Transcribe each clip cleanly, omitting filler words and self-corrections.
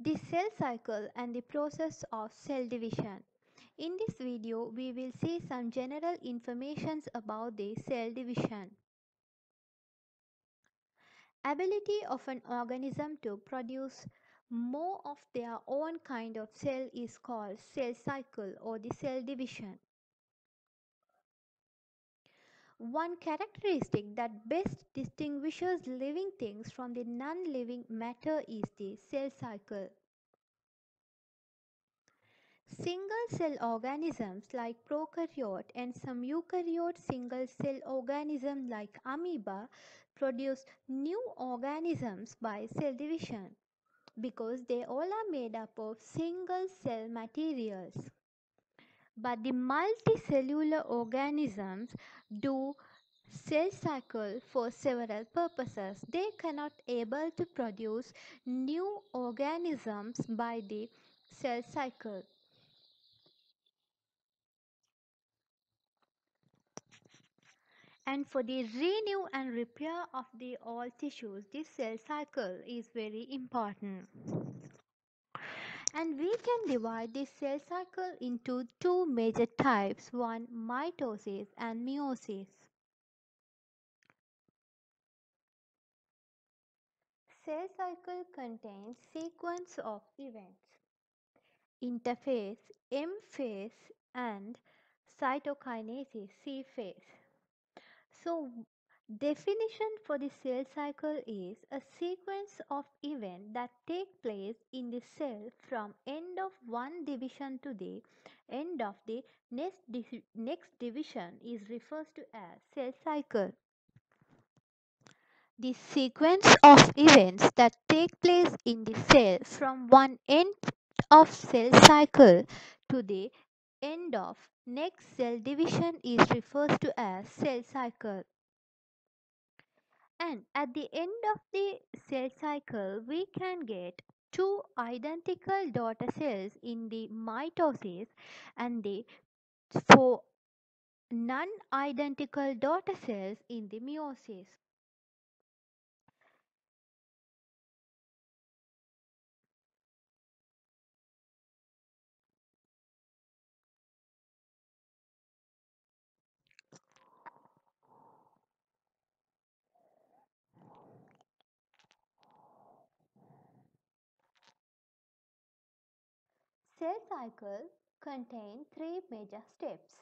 The cell cycle and the process of cell division. In this video, we will see some general information about the cell division. Ability of an organism to produce more of their own kind of cell is called cell cycle or the cell division. One characteristic that best distinguishes living things from the non-living matter is the cell cycle. Single-cell organisms like prokaryote and some eukaryote single-cell organisms like amoeba produce new organisms by cell division because they all are made up of single-cell materials. But the multicellular organisms do cell cycle for several purposes. They cannot able to produce new organisms by the cell cycle. And for the renew and repair of the all tissues, this cell cycle is very important. And we can divide this cell cycle into two major types, one mitosis and meiosis. Cell cycle contains sequence of events, interphase, M phase and cytokinesis, C phase. So definition for the cell cycle is a sequence of events that take place in the cell from end of one division to the end of the next division is referred to as cell cycle. The sequence of events that take place in the cell from one end of cell cycle to the end of next cell division is referred to as cell cycle. And at the end of the cell cycle, we can get two identical daughter cells in the mitosis and the four non-identical daughter cells in the meiosis. Cell cycle contain three major steps: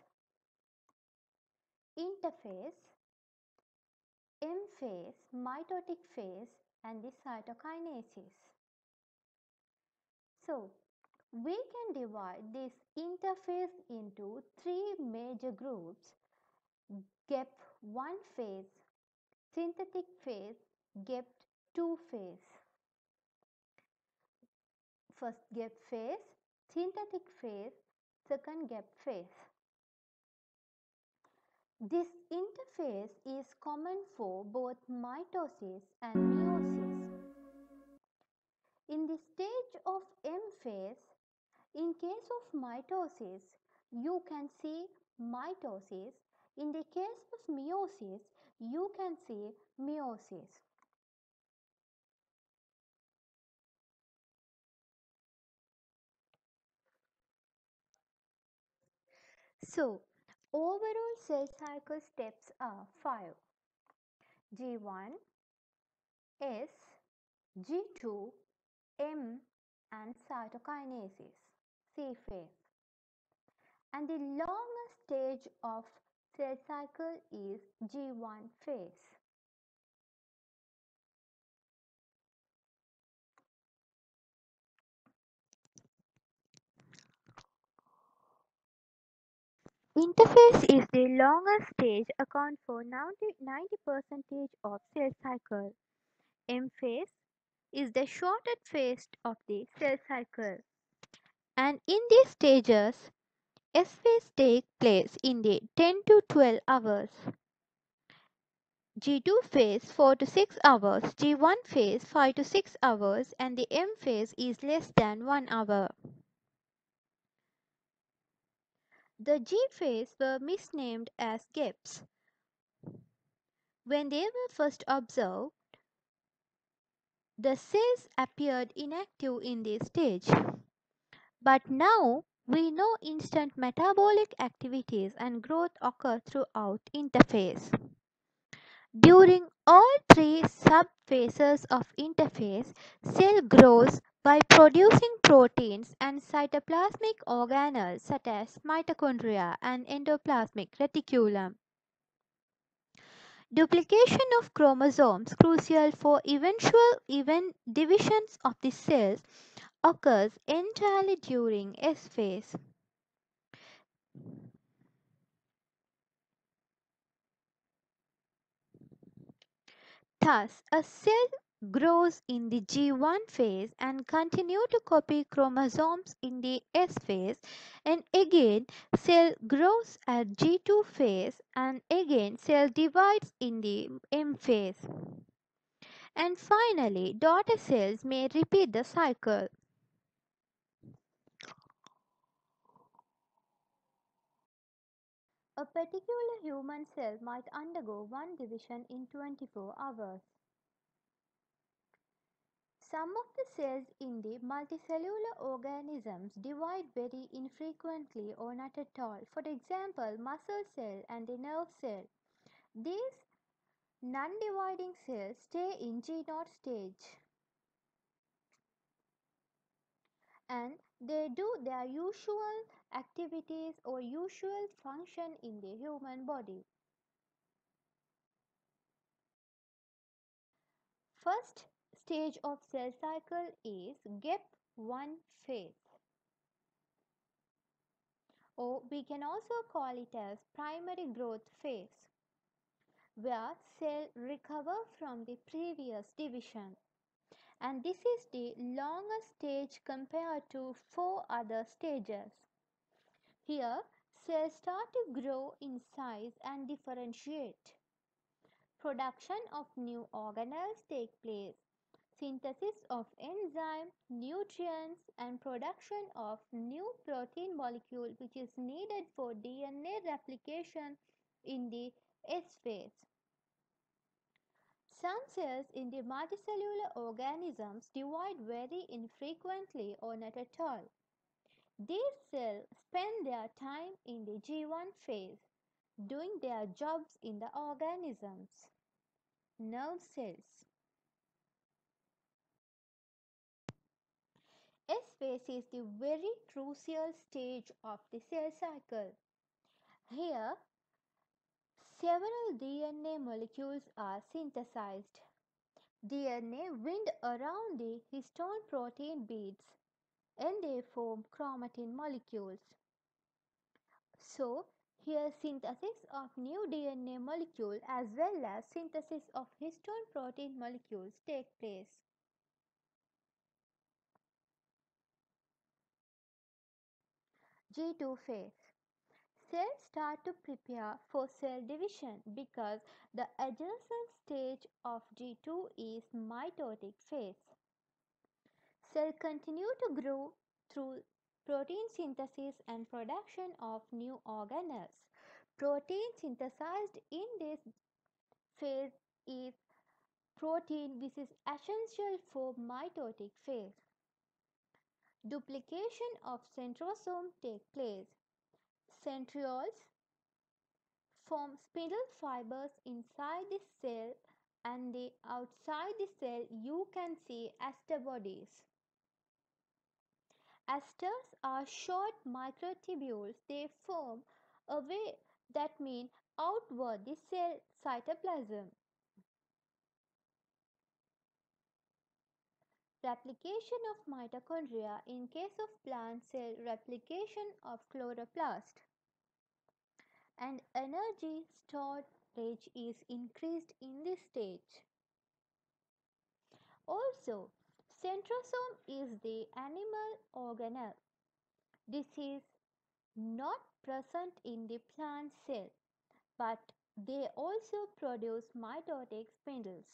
interphase, M phase, mitotic phase, and the cytokinesis. So, we can divide this interphase into three major groups: GEP1 phase, synthetic phase, GEP2 phase. First GEP phase, synthetic phase, second GEP phase. This interphase is common for both mitosis and meiosis. In the stage of M phase, in case of mitosis, you can see mitosis. In the case of meiosis, you can see meiosis. So, overall cell cycle steps are 5: G1, S, G2, M and cytokinesis, C phase. And the longest stage of cell cycle is G1 phase. Interphase is the longest stage, account for 90% of cell cycle. M phase is the shortest phase of the cell cycle. And in these stages, S phase takes place in the 10 to 12 hours. G2 phase 4 to 6 hours, G1 phase 5 to 6 hours, and the M phase is less than 1 hour. The G phase were misnamed as GEPs. When they were first observed, The cells appeared inactive in this stage. But now we know instant metabolic activities and growth occur throughout interphase. During all three subphases of interphase, cell grows by producing proteins and cytoplasmic organelles such as mitochondria and endoplasmic reticulum. Duplication of chromosomes, crucial for eventual even divisions of the cells, occurs entirely during S phase. Thus, a cell grows in the G1 phase and continue to copy chromosomes in the S phase, and again cell grows at G2 phase, and again cell divides in the M phase. And finally, daughter cells may repeat the cycle. A particular human cell might undergo one division in 24 hours. Some of the cells in the multicellular organisms divide very infrequently or not at all. For example, muscle cell and the nerve cell. These non-dividing cells stay in G0 stage and they do their usual activities or usual function in the human body. First stage of cell cycle is gap1 phase, or we can also call it as primary growth phase, where cell recover from the previous division, and this is the longest stage compared to four other stages. Here cells start to grow in size and differentiate. Production of new organelles take place. Synthesis of enzyme, nutrients, and production of new protein molecule which is needed for DNA replication in the S phase. Some cells in the multicellular organisms divide very infrequently or not at all. These cells spend their time in the G1 phase doing their jobs in the organisms. Nerve cells. S phase is the very crucial stage of the cell cycle. Here, several DNA molecules are synthesized. DNA wind around the histone protein beads and they form chromatin molecules. So, here synthesis of new DNA molecule as well as synthesis of histone protein molecules take place. G2 phase. Cells start to prepare for cell division because the adjacent stage of G2 is mitotic phase. Cells continue to grow through protein synthesis and production of new organelles. Protein synthesized in this phase is protein which is essential for mitotic phase. Duplication of centrosome take place. Centrioles form spindle fibers inside the cell, and the outside the cell you can see aster bodies. Asters are short microtubules. They form a way that means outward the cell cytoplasm. Replication of mitochondria in case of plant cell, replication of chloroplast, and energy storage is increased in this stage. Also, centrosome is the animal organelle. This is not present in the plant cell, but they also produce mitotic spindles.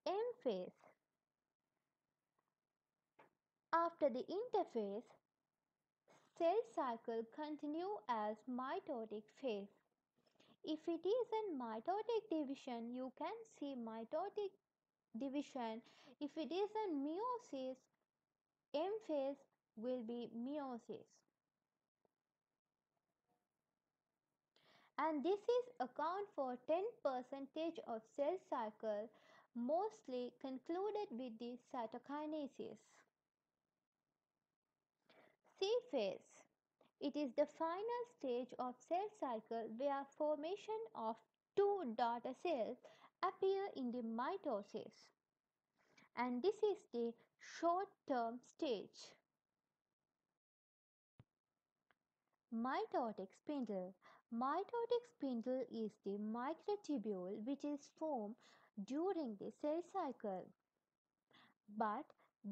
M phase. After the interphase, cell cycle continue as mitotic phase. If it is in mitotic division, you can see mitotic division. If it is in meiosis, M phase will be meiosis. And this is account for 10% of cell cycle, mostly concluded with the cytokinesis. C phase. It is the final stage of cell cycle where formation of two daughter cells appear in the mitosis. And this is the short-term stage. Mitotic spindle. Mitotic spindle is the microtubule which is formed during the cell cycle. But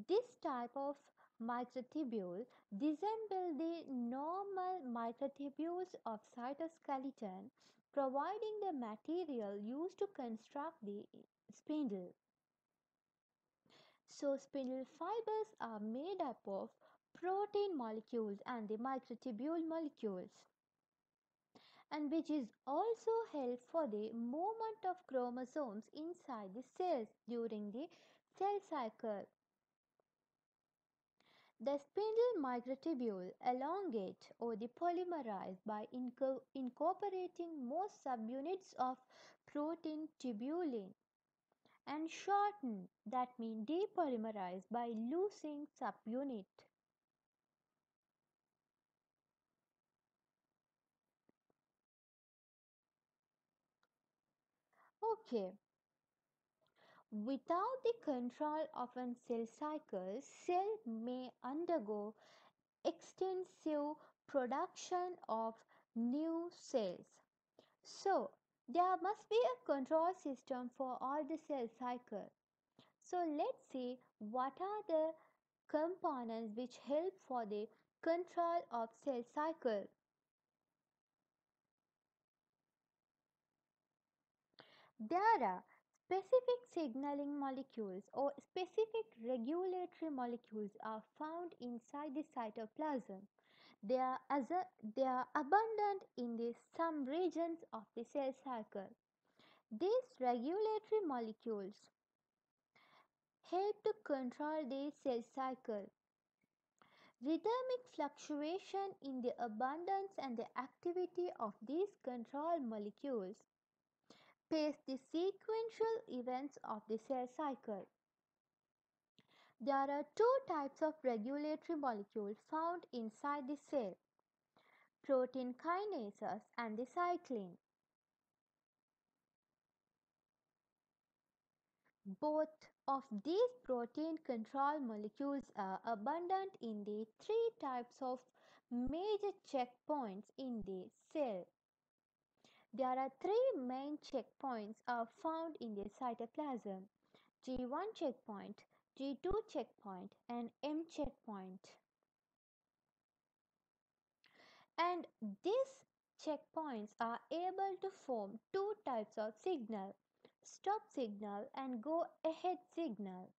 this type of microtubule resemble the normal microtubules of cytoskeleton, providing the material used to construct the spindle. So spindle fibers are made up of protein molecules and the microtubule molecules, and which is also help for the movement of chromosomes inside the cells during the cell cycle. The spindle microtubule elongate or depolymerize by incorporating more subunits of protein tubulin, and shorten, that means depolymerize by losing subunit. Okay, without the control of a cell cycle, cell may undergo extensive production of new cells. So, there must be a control system for all the cell cycle. So, let's see what are the components which help for the control of cell cycle. There are specific signaling molecules or specific regulatory molecules are found inside the cytoplasm. They are abundant in some regions of the cell cycle. These regulatory molecules help to control the cell cycle. Rhythmic fluctuation in the abundance and the activity of these control molecules pace the sequential events of the cell cycle. There are two types of regulatory molecules found inside the cell: protein kinases and the cyclin. Both of these protein control molecules are abundant in the three types of major checkpoints in the cell. There are three main checkpoints are found in the cytoplasm: G1 checkpoint, G2 checkpoint, and M checkpoint. And these checkpoints are able to form two types of signal: stop signal and go ahead signal.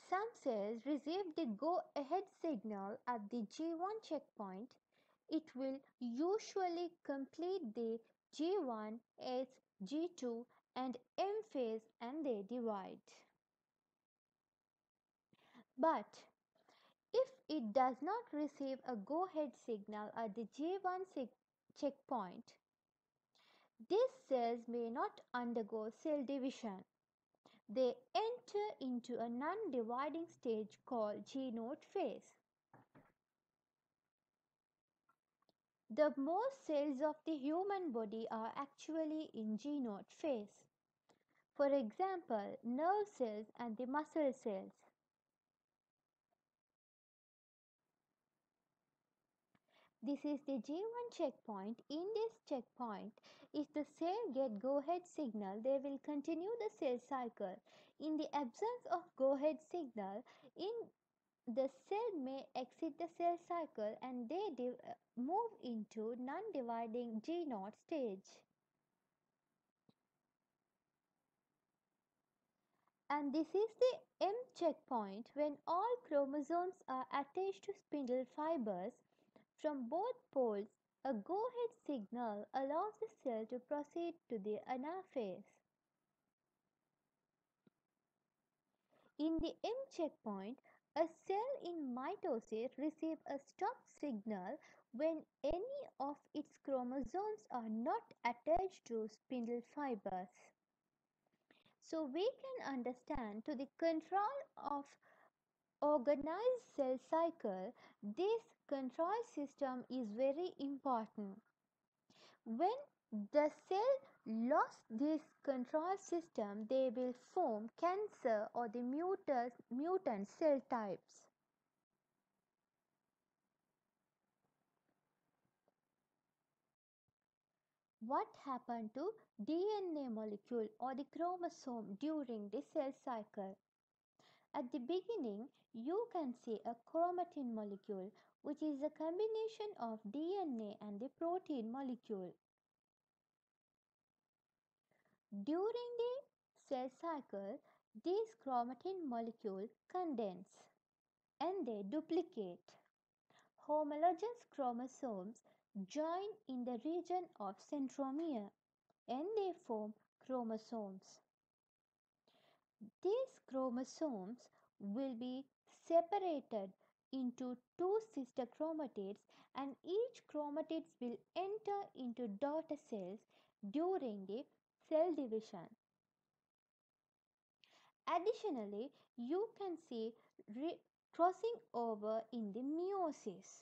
Some cells receive the go ahead signal at the G1 checkpoint. It will usually complete the G1, S, G2 and M phase and they divide. But if it does not receive a go ahead signal at the G1 checkpoint, these cells may not undergo cell division. They enter into a non-dividing stage called G0 phase. The most cells of the human body are actually in G0 phase. For example, nerve cells and the muscle cells. This is the G1 checkpoint. In this checkpoint, if the cell get go-ahead signal, they will continue the cell cycle. In the absence of go-ahead signal, the cell may exit the cell cycle and they move into non-dividing G0 stage. And this is the M checkpoint when all chromosomes are attached to spindle fibers from both poles. A go-ahead signal allows the cell to proceed to the anaphase. In the M checkpoint, a cell in mitosis receives a stop signal when any of its chromosomes are not attached to spindle fibers. So we can understand to the control of organized cell cycle, this control system is very important. When the cell lost this control system, they will form cancer or the mutant cell types. What happened to DNA molecule or the chromosome during the cell cycle? At the beginning, you can see a chromatin molecule, which is a combination of DNA and the protein molecule. During the cell cycle, these chromatin molecules condense and they duplicate. Homologous chromosomes join in the region of centromere and they form chromosomes. These chromosomes will be separated into two sister chromatids and each chromatids will enter into daughter cells during the cell division. Additionally, you can see crossing over in the meiosis.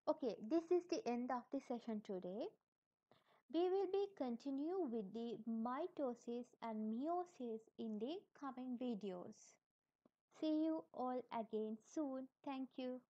Okay, this is the end of the session today. We will be continue with the mitosis and meiosis in the coming videos. See you all again soon. Thank you.